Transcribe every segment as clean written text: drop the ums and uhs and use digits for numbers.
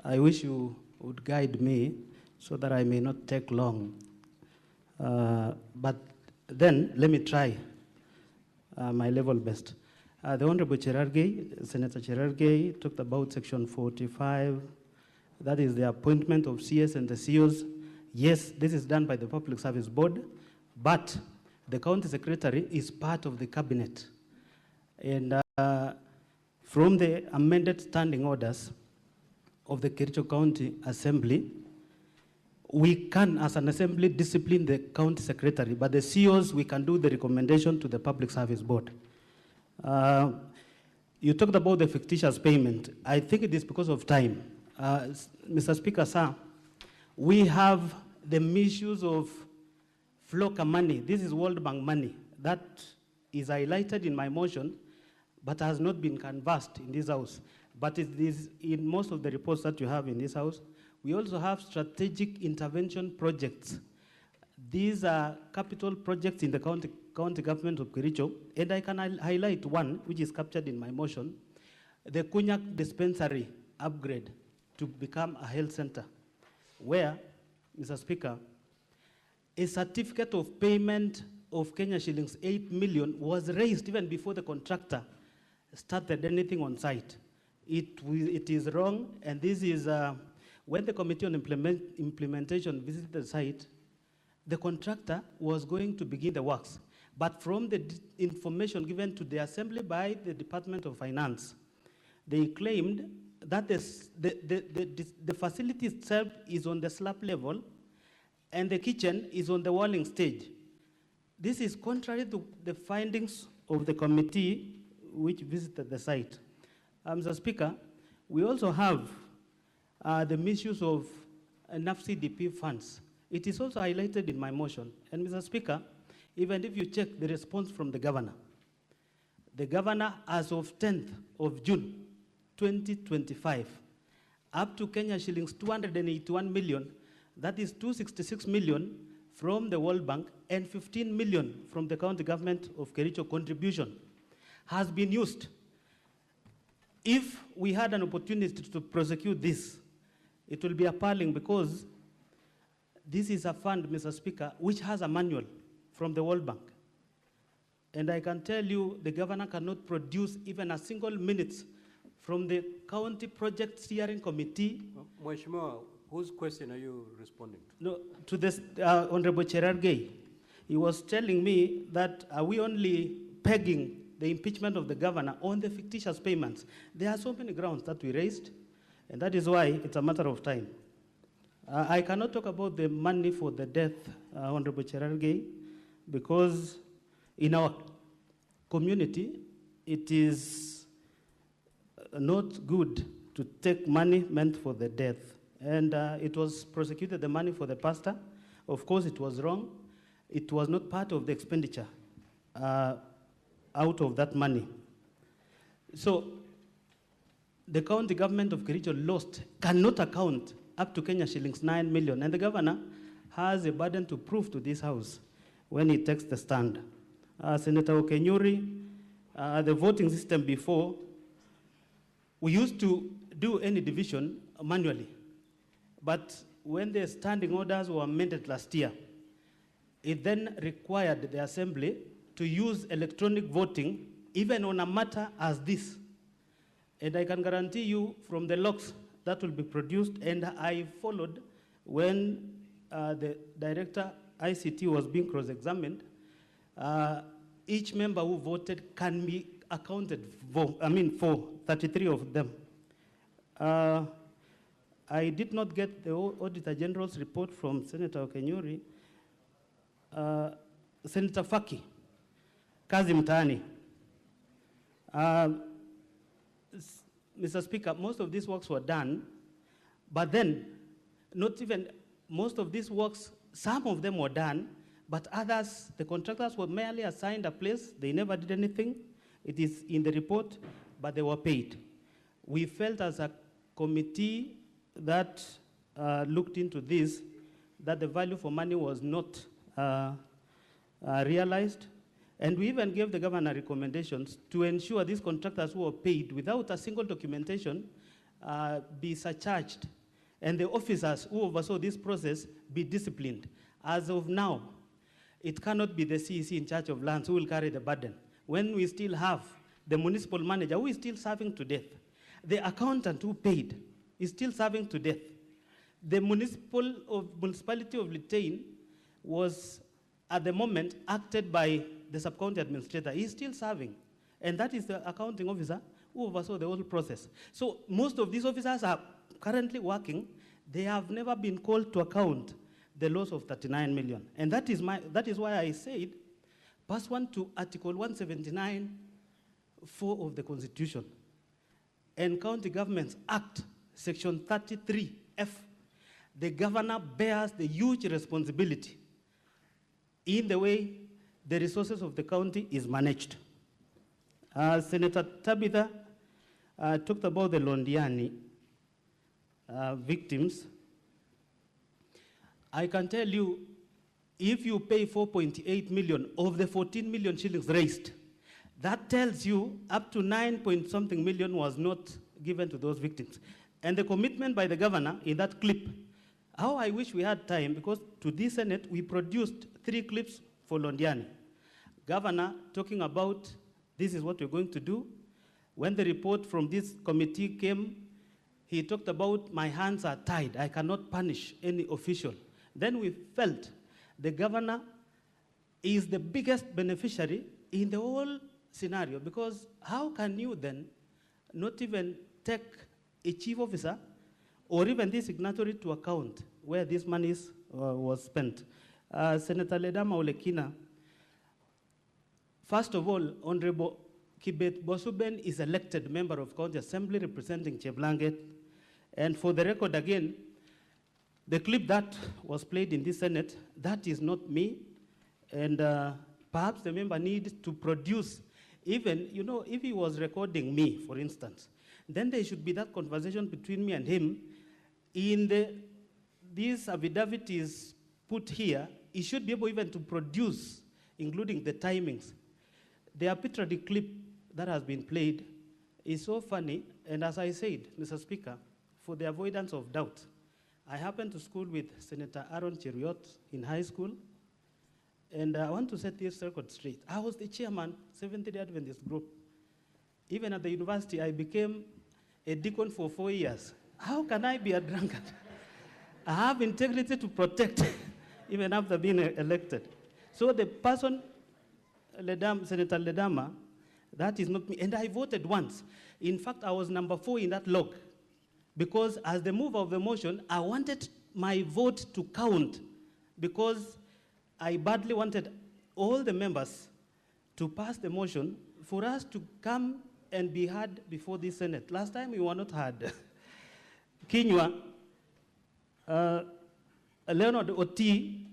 I wish you would guide me so that I may not take long. But then let me try my level best. The Honorable Cherargei, Senator Cherargei, talked about Section 45. That is the appointment of CS and the COs. Yes, this is done by the Public Service Board, but the County Secretary is part of the cabinet. And from the amended standing orders of the Kericho County Assembly, we can, as an assembly, discipline the county secretary, but the COs, we can do the recommendation to the Public Service Board. You talked about the fictitious payment. I think it is because of time. Mr. Speaker, sir, we have the misuse of flocker money. This is World Bank money. That is highlighted in my motion, but has not been canvassed in this House. But it is in most of the reports that you have in this House. We also have strategic intervention projects. These are capital projects in the county government of Kericho, and I can highlight one which is captured in my motion, the Kunyak dispensary upgrade to become a health center, where, Mr. Speaker, a certificate of payment of Kenya shillings 8 million was raised even before the contractor started anything on site. It is wrong, and this is, when the Committee on Implementation visited the site, the contractor was going to begin the works. But from the information given to the Assembly by the Department of Finance, they claimed that the facility itself is on the slab level and the kitchen is on the walling stage. This is contrary to the findings of the committee which visited the site. Mr. Speaker, we also have the misuse of NAFCDP funds. It is also highlighted in my motion. And Mr. Speaker, even if you check the response from the governor, as of 10th of June, 2025, up to Kenya shillings 281 million, that is 266 million from the World Bank and 15 million from the county government of Kericho contribution has been used. If we had an opportunity to prosecute this, it will be appalling because this is a fund, Mr. Speaker, which has a manual from the World Bank. And I can tell you the governor cannot produce even a single minute from the county project steering committee. Mheshimiwa, whose question are you responding to? No, to this Honorable Cherargei. He was telling me that are we only pegging the impeachment of the governor on the fictitious payments? There are so many grounds that we raised, and that is why it's a matter of time. I cannot talk about the money for the death, Honorable Cherargei, because in our community, it is not good to take money meant for the death. And it was prosecuted, the money for the pastor. Of course, it was wrong. It was not part of the expenditure out of that money. So the county government of Kericho cannot account up to Kenya shillings 9 million. And the governor has a burden to prove to this House when he takes the stand. Senator Okenyuri, the voting system before, we used to do any division manually. But when the standing orders were amended last year, it then required the Assembly to use electronic voting even on a matter as this. And I can guarantee you from the logs that will be produced, and I followed when the director ICT was being cross-examined, each member who voted can be accounted for, for 33 of them. I did not get the Auditor General's report from Senator Okenyuri. Senator Faki, kazi mtaani. Mr. Speaker, most of these works were done, but then not even most of these works, some of them were done, but others, the contractors were merely assigned a place, they never did anything. It is in the report, but they were paid. We felt as a committee that looked into this, that the value for money was not realized. And we even gave the governor recommendations to ensure these contractors who were paid without a single documentation be surcharged and the officers who oversaw this process be disciplined. As of now, it cannot be the CEC in charge of lands who will carry the burden, when we still have the municipal manager who is still serving to death. The accountant who paid is still serving to death. The municipality of Litein was, at the moment, acted by the sub-county administrator. He's still serving. And that is the accounting officer who oversaw the whole process. So most of these officers are currently working. They have never been called to account the loss of 39 million. And that is why I said, pursuant to Article 179, 4 of the Constitution, and County Governments Act, Section 33F, the governor bears the huge responsibility in the way the resources of the county is managed. Senator Tabitha talked about the Londiani victims. I can tell you, if you pay 4.8 million of the 14 million shillings raised, that tells you up to 9-point-something million was not given to those victims. And the commitment by the governor in that clip, how I wish we had time, because to this Senate, we produced 3 clips for Londiani. Governor talking about, this is what we're going to do. When the report from this committee came, he talked about, my hands are tied, I cannot punish any official. Then we felt the governor is the biggest beneficiary in the whole scenario, because how can you then not even take a chief officer or even this signatory to account where this money was spent? Senator Ledama Olekina, first of all, Honorable Kibet Bosuben is elected member of County Assembly representing Cheblanget. And for the record again, the clip that was played in this Senate, that is not me. And perhaps the member needs to produce, even, you know, if he was recording me, for instance, then there should be that conversation between me and him. In this affidavit is put here, he should be able even to produce, including the timings. The arbitrary clip that has been played is so funny, and as I said, Mr. Speaker, for the avoidance of doubt, I happened to school with Senator Aaron Cheruiyot in high school, and I want to set this record straight. I was the chairman, Seventh-day Adventist group. Even at the university, I became a deacon for 4 years. How can I be a drunkard? I have integrity to protect, even after being elected. So the person, Senator Ledama, that is not me. And I voted once. In fact, I was number 4 in that log, because as the mover of the motion, I wanted my vote to count, because I badly wanted all the members to pass the motion for us to come and be heard before the Senate. Last time we were not heard. Kinywa, Leonard Oti,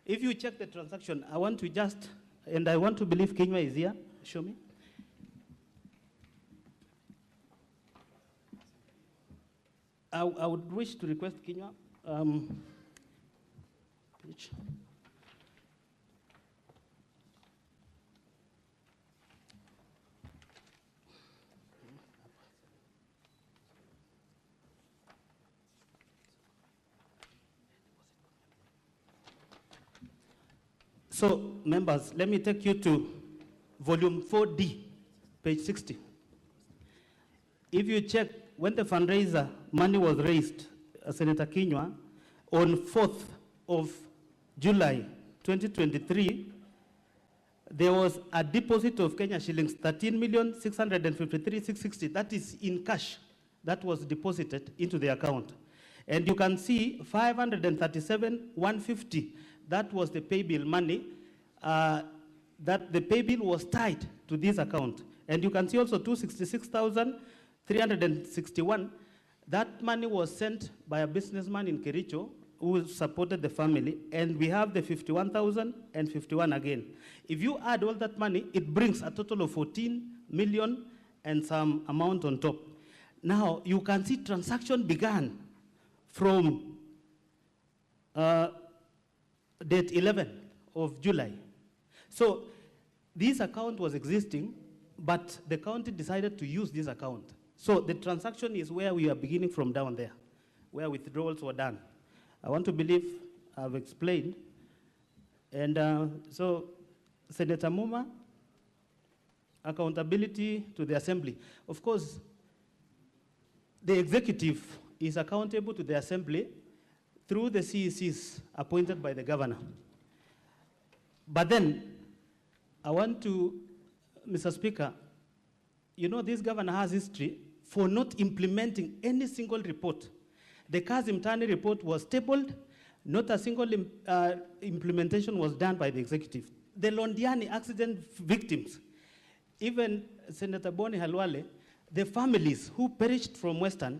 if you check the transaction, I want to just, and I want to believe Kinywa is here. Show me. I would wish to request Kinywa. Page. So, members, let me take you to volume 4D, page 60. If you check, when the fundraiser money was raised, Senator Kinywa, on 4th of July 2023, there was a deposit of Kenya shillings 13,653,660. That is in cash that was deposited into the account. And you can see 537,150. That was the pay bill money, that the pay bill was tied to this account. And you can see also 266,361. That money was sent by a businessman in Kericho who supported the family. And we have the 51,051 again. If you add all that money, it brings a total of 14 million and some amount on top. Now, you can see transaction began from date 11 of July. So this account was existing, but the county decided to use this account. So the transaction is where we are beginning from down there, where withdrawals were done. I want to believe I've explained. And so Senator Muma, accountability to the Assembly. Of course, the executive is accountable to the Assembly through the CECs appointed by the governor. But then, I want to, Mr. Speaker, you know this governor has history for not implementing any single report. The Kazi Mtani report was tabled, not a single implementation was done by the executive. The Londiani accident victims, even Senator Boni Halwale, the families who perished from Western,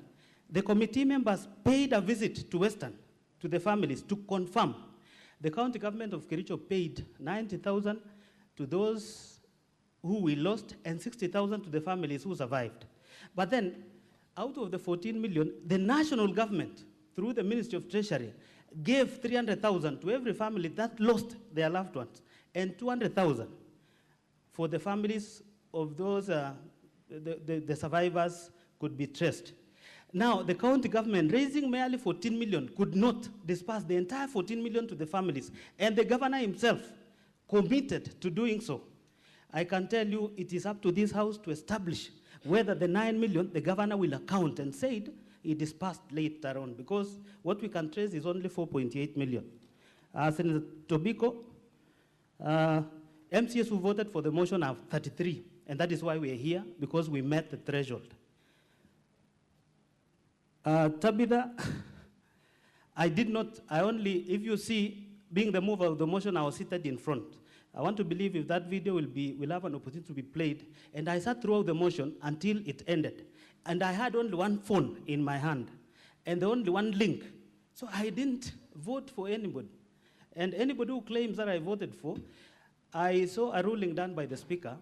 the committee members paid a visit to Western, to the families, to confirm. The county government of Kericho paid 90,000 to those who we lost and 60,000 to the families who survived. But then, out of the 14 million, the national government, through the Ministry of Treasury, gave 300,000 to every family that lost their loved ones, and 200,000 for the families of those, the survivors could be traced. Now, the county government, raising merely 14 million, could not disperse the entire 14 million to the families, and the governor himself committed to doing so. I can tell you it is up to this House to establish whether the 9 million the governor will account, and said he dispersed later on, because what we can trace is only 4.8 million. Senator Tobiko, MCS who voted for the motion are 33, and that is why we are here, because we met the threshold. Tabitha, if you see, being the mover of the motion, I was seated in front. I want to believe if that video will have an opportunity to be played, and I sat throughout the motion until it ended. And I had only one phone in my hand, and only one link. So I didn't vote for anybody. And anybody who claims that I voted for, I saw a ruling done by the Speaker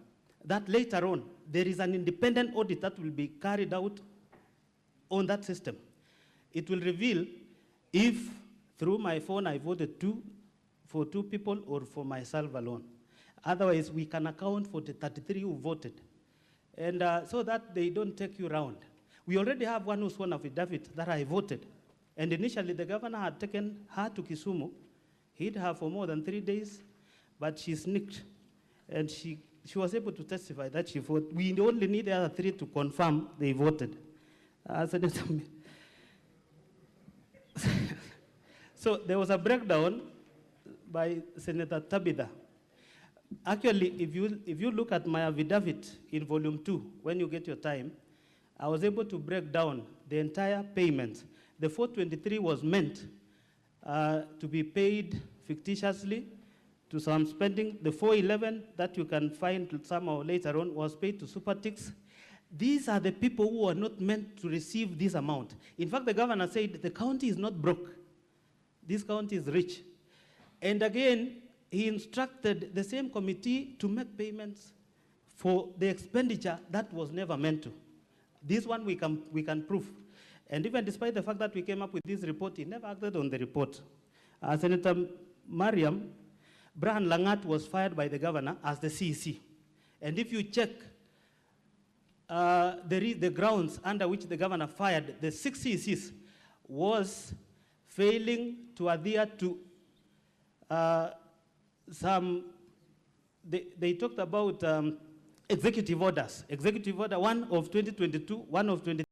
that later on, there is an independent audit that will be carried out on that system. It will reveal if, through my phone, I voted for two people or for myself alone. Otherwise, we can account for the 33 who voted. And so that they don't take you around. We already have one who sworn affidavit that I voted. And initially, the governor had taken her to Kisumu, hid her for more than 3 days, but she sneaked. And she was able to testify that she voted. We only need the other 3 to confirm they voted. So there was a breakdown by Senator Tabitha. Actually, if you look at my affidavit in volume 2, when you get your time, I was able to break down the entire payment. The 423 was meant to be paid fictitiously to some spending. The 411 that you can find somehow later on was paid to Supertix. These are the people who are not meant to receive this amount. In fact, the governor said the county is not broke. This county is rich. And again, he instructed the same committee to make payments for the expenditure that was never meant to. This one we can prove. And even despite the fact that we came up with this report, he never acted on the report. Senator Mariam, Brian Langat was fired by the governor as the CEC. And if you check the grounds under which the governor fired the 6 CECs was failing to adhere to they talked about executive orders. Executive order 1 of 2022, 1 of 2023.